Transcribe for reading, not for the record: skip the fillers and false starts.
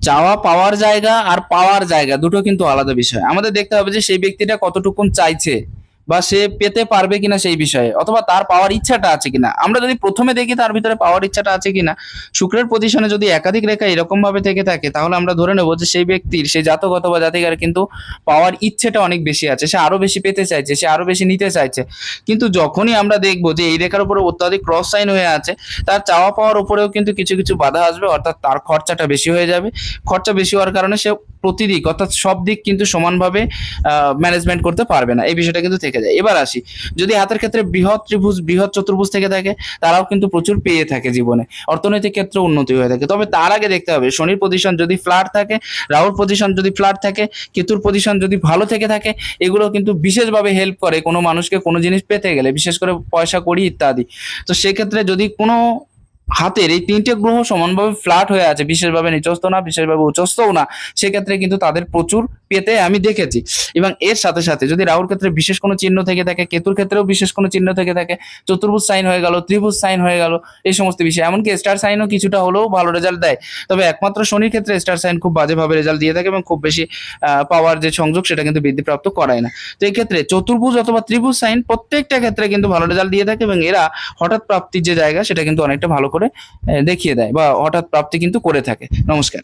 চাওয়া পাওয়ার জায়গা আর পাওয়ার জায়গা দুটো কিন্তু আলাদা বিষয়। আমাদের দেখতে হবে যে সেই ব্যক্তিটা কতটুকুন চাইছে বা সে পেতে পারবে কিনা সেই বিষয়ে, অথবা তার পাওয়ার ইচ্ছাটা আছে কিনা। আমরা যদি প্রথমে দেখি তার ভিতরে পাওয়ার ইচ্ছাটা আছে কিনা, শুক্রের পজিশনে যদি একাধিক রেখা এরকম ভাবে থেকে থাকে, তাহলে আমরা ধরে নেবো যে সেই ব্যক্তির, সেই জাতক অথবা জাতিকার কিন্তু পাওয়ার ইচ্ছেটা অনেক বেশি আছে, সে আরো বেশি পেতে চাইছে, সে আরো বেশি নিতে চাইছে। কিন্তু যখনই আমরা দেখবো যে এই রেখার উপরে অত্যাধিক ক্রস সাইন হয়ে আছে, তার চাওয়া পাওয়ার উপরেও কিন্তু কিছু কিছু বাধা আসবে, অর্থাৎ তার খরচাটা বেশি হয়ে যাবে। খরচা বেশি হওয়ার কারণে সে প্রতিদিক অর্থাৎ সব দিক কিন্তু সমানভাবে ম্যানেজমেন্ট করতে পারবে না, এই বিষয়টা কিন্তু থেকে যায়। এবার আসি, যদি হাতের ক্ষেত্রে বৃহৎ ত্রিভুজ, বৃহৎ চতুর্ভুজ থেকে থাকে, তারাও কিন্তু প্রচুর পেয়ে থাকে জীবনে, অর্থনৈতিক ক্ষেত্রে উন্নতি হয়ে থাকে। তবে তার আগে দেখতে হবে শনির পজিশন যদি ফ্ল্যাট থাকে, রাহুর পজিশন যদি ফ্ল্যাট থাকে, কেতুর পজিশন যদি ভালো থেকে থাকে, এগুলো কিন্তু বিশেষভাবে হেল্প করে কোনো মানুষকে কোনো জিনিস পেতে গেলে, বিশেষ করে পয়সা কড়ি ইত্যাদি। তো সেক্ষেত্রে যদি কোনো হাতের এই তিনটে গ্রহ সমানভাবে ফ্ল্যাট হয়ে আছে, বিশেষভাবে নিচস্থ না, বিশেষভাবে উচ্চস্থও না, সেক্ষেত্রে কিন্তু তাদের প্রচুর পেতে আমি দেখেছি। এবং এর সাথে সাথে যদি রাহুর ক্ষেত্রে বিশেষ কোনো চিহ্ন থেকে থাকে, কেতুর ক্ষেত্রেও বিশেষ কোনো চিহ্ন থেকে থাকে, চতুর্ভুজ সাইন হয়ে গেল, ত্রিভুজ সাইন হয়ে গেল, এই সমস্ত বিষয়, এমনকি স্টার সাইনও কিছুটা হলেও ভালো রেজাল্ট দেয়। তবে একমাত্র শনির ক্ষেত্রে স্টার সাইন খুব বাজেভাবে রেজাল্ট দিয়ে থাকে এবং খুব বেশি পাওয়ার যে সংযোগ সেটা কিন্তু বৃদ্ধিপ্রাপ্ত করায় না। তো এই ক্ষেত্রে চতুর্ভুজ অথবা ত্রিভুজ সাইন প্রত্যেকটা ক্ষেত্রে কিন্তু ভালো রেজাল্ট দিয়ে থাকে, এবং এরা হঠাৎ প্রাপ্তির যে জায়গা সেটা কিন্তু অনেকটা ভালো করে দেখিয়ে দেয় বা হঠাৎ প্রাপ্তি কিন্তু করে থাকে। নমস্কার।